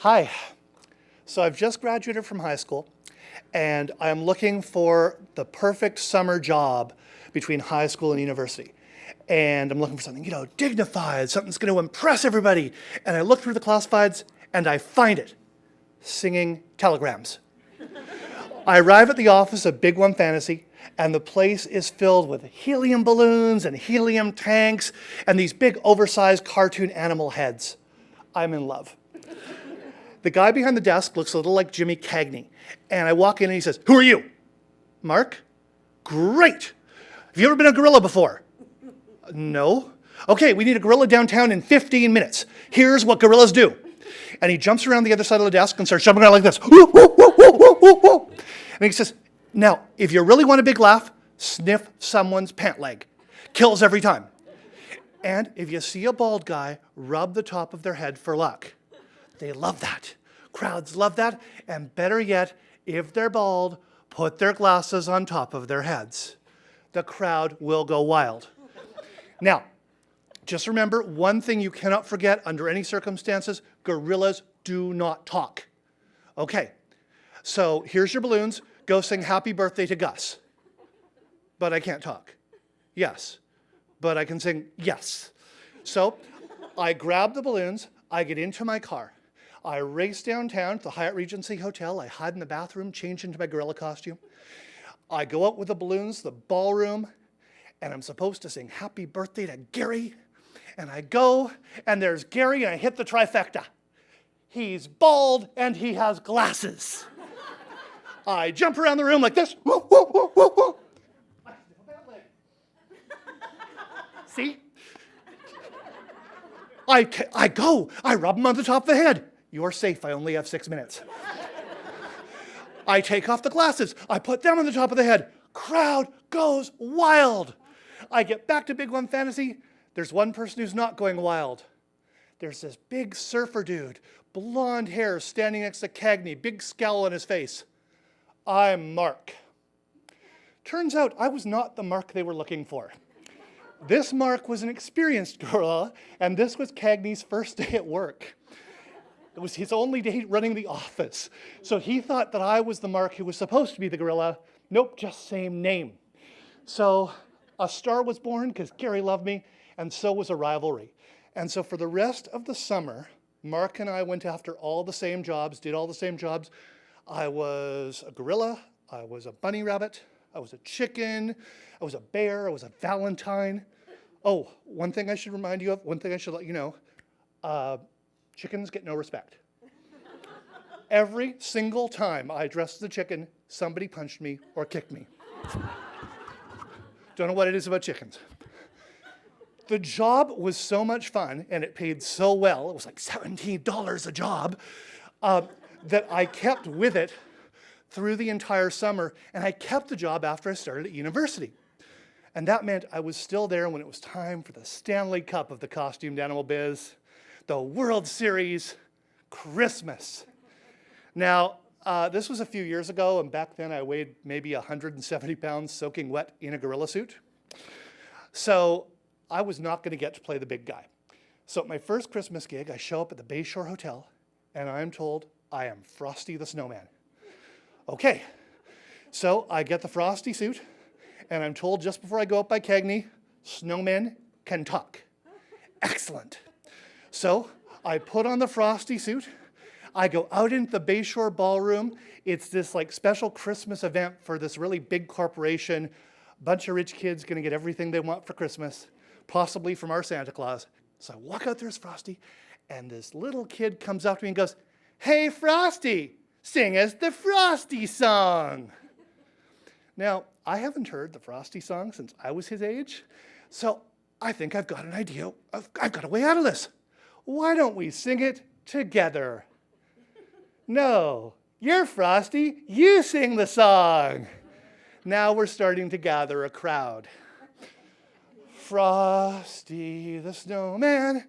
Hi. So I've just graduated from high school, and I'm looking for the perfect summer job between high school and university. And I'm looking for something, dignified, something that's going to impress everybody. And I look through the classifieds, and I find it. Singing telegrams. I arrive at the office of Big One Fantasy, and the place is filled with helium balloons and helium tanks and these big oversized cartoon animal heads. I'm in love. The guy behind the desk looks a little like Jimmy Cagney. And I walk in and he says, "Who are you?" "Mark." "Great. Have you ever been a gorilla before?" "No." "Okay, we need a gorilla downtown in 15 minutes. Here's what gorillas do." And he jumps around the other side of the desk and starts jumping around like this. Woo, woo, woo, woo, woo, woo, woo. And he says, "Now, if you really want a big laugh, sniff someone's pant leg. Kills every time. And if you see a bald guy, rub the top of their head for luck." They love that. Crowds love that. And better yet, if they're bald, put their glasses on top of their heads. The crowd will go wild. Now, just remember one thing you cannot forget under any circumstances: gorillas do not talk. Okay, so here's your balloons. Go sing "Happy Birthday" to Gus. But I can't talk. Yes, but I can sing yes. So I grab the balloons, I get into my car. I race downtown to the Hyatt Regency Hotel. I hide in the bathroom, change into my gorilla costume. I go out with the balloons, the ballroom, and I'm supposed to sing "Happy Birthday" to Gary. And I go, and there's Gary, and I hit the trifecta. He's bald, and he has glasses. I jump around the room like this. Woo, woo, woo, woo, woo. I sniff a bad leg. See? I rub him on the top of the head. "You're safe, I only have 6 minutes." I take off the glasses. I put them on the top of the head. Crowd goes wild. I get back to Big One Fantasy. There's one person who's not going wild. There's this big surfer dude, blonde hair, standing next to Cagney, big scowl on his face. I'm Mark. Turns out I was not the Mark they were looking for. This Mark was an experienced gorilla, and this was Cagney's first day at work. It was his only day running the office. So he thought that I was the Mark who was supposed to be the gorilla. Nope, just same name. So a star was born because Gary loved me, and so was a rivalry. And so for the rest of the summer, Mark and I went after all the same jobs, did all the same jobs. I was a gorilla, I was a bunny rabbit, I was a chicken, I was a bear, I was a Valentine. Oh, one thing I should remind you of, one thing I should let you know, chickens get no respect. Every single time I dressed as a chicken, somebody punched me or kicked me. Don't know what it is about chickens. The job was so much fun, and it paid so well, it was like $17 a job, that I kept with it through the entire summer, and I kept the job after I started at university. And that meant I was still there when it was time for the Stanley Cup of the costumed animal biz, the World Series, Christmas. Now, this was a few years ago, and back then I weighed maybe 170 pounds soaking wet in a gorilla suit. So I was not going to get to play the big guy. So at my first Christmas gig, I show up at the Bayshore Hotel, and I'm told I am Frosty the Snowman. Okay, so I get the Frosty suit, and I'm told just before I go up by Cagney, snowmen can talk. Excellent. So I put on the Frosty suit. I go out into the Bayshore Ballroom. It's this like special Christmas event for this really big corporation. A bunch of rich kids gonna get everything they want for Christmas, possibly from our Santa Claus. So I walk out there as Frosty, and this little kid comes up to me and goes, "Hey, Frosty, sing us the Frosty song." Now, I haven't heard the Frosty song since I was his age, so I think I've got an idea. I've got a way out of this. Why don't we sing it together? "No, you're Frosty, you sing the song." Now we're starting to gather a crowd. "Frosty the Snowman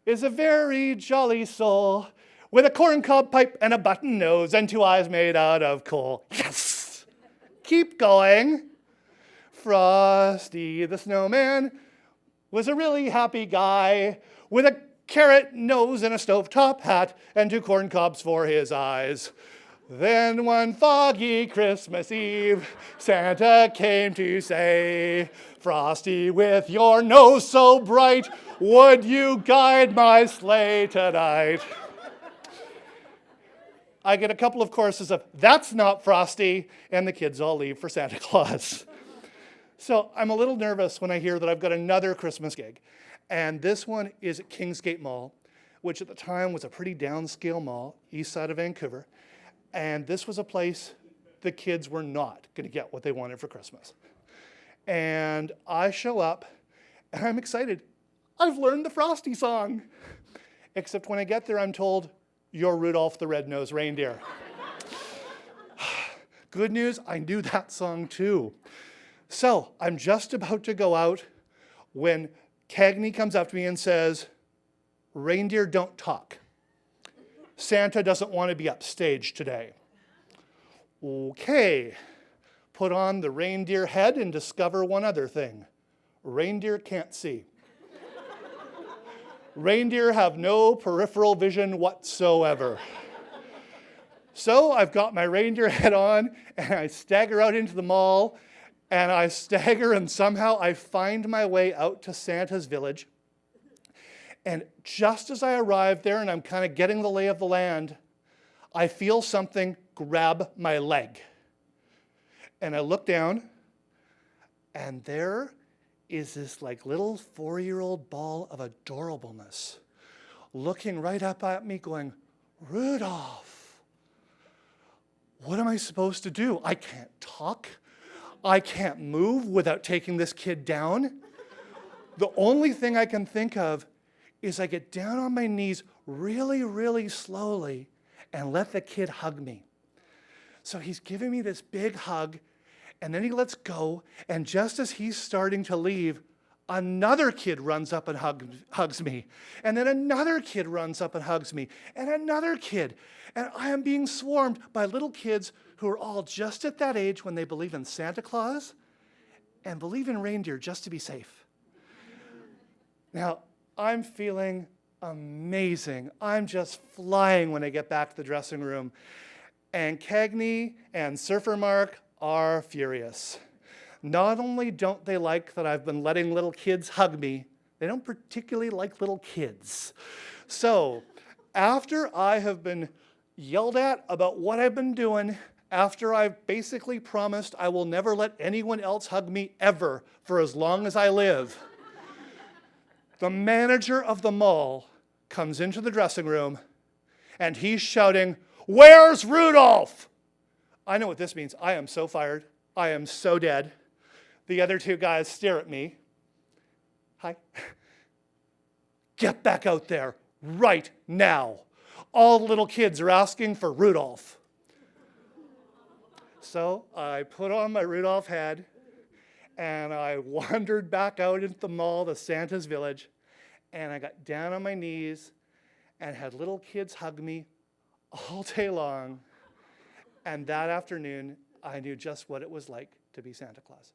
is a very jolly soul with a corncob pipe and a button nose and 2 eyes made out of coal." Yes! Keep going. "Frosty the Snowman was a really happy guy with a carrot nose and a stovetop hat, and 2 corn cobs for his eyes. Then one foggy Christmas Eve, Santa came to say, Frosty, with your nose so bright, would you guide my sleigh tonight? I get a couple of choruses of, that's not Frosty, and the kids all leave for Santa Claus. So I'm a little nervous when I hear that I've got another Christmas gig. And this one is at Kingsgate Mall, which at the time was a pretty downscale mall, east side of Vancouver. And this was a place the kids were not going to get what they wanted for Christmas. And I show up, and I'm excited. I've learned the Frosty song. Except when I get there, I'm told, you're Rudolph the Red-Nosed Reindeer. Good news, I knew that song too. So I'm just about to go out when Cagney comes up to me and says, reindeer don't talk. Santa doesn't want to be upstage today. Okay, put on the reindeer head and discover one other thing. Reindeer can't see. Reindeer have no peripheral vision whatsoever. So I've got my reindeer head on and I stagger out into the mall and I stagger and somehow I find my way out to Santa's village. And just as I arrive there and I'm kind of getting the lay of the land, I feel something grab my leg. And I look down and there is this like little 4-year-old ball of adorableness looking right up at me going, Rudolph, what am I supposed to do? I can't talk. I can't move without taking this kid down. The only thing I can think of is I get down on my knees really, really slowly and let the kid hug me. So he's giving me this big hug, and then he lets go, and just as he's starting to leave, another kid runs up and hugs me. And then another kid runs up and hugs me. And another kid. And I am being swarmed by little kids who are all just at that age when they believe in Santa Claus and believe in reindeer just to be safe. Now, I'm feeling amazing. I'm just flying when I get back to the dressing room. And Cagney and Surfer Mark are furious. Not only don't they like that I've been letting little kids hug me, they don't particularly like little kids. So after I have been yelled at about what I've been doing, after I've basically promised I will never let anyone else hug me ever for as long as I live, the manager of the mall comes into the dressing room and he's shouting, "Where's Rudolph?" I know what this means. I am so fired. I am so dead. The other 2 guys stare at me. Hi. Get back out there right now. All the little kids are asking for Rudolph. So I put on my Rudolph head and I wandered back out into the mall to Santa's village, and I got down on my knees and had little kids hug me all day long. And that afternoon, I knew just what it was like to be Santa Claus.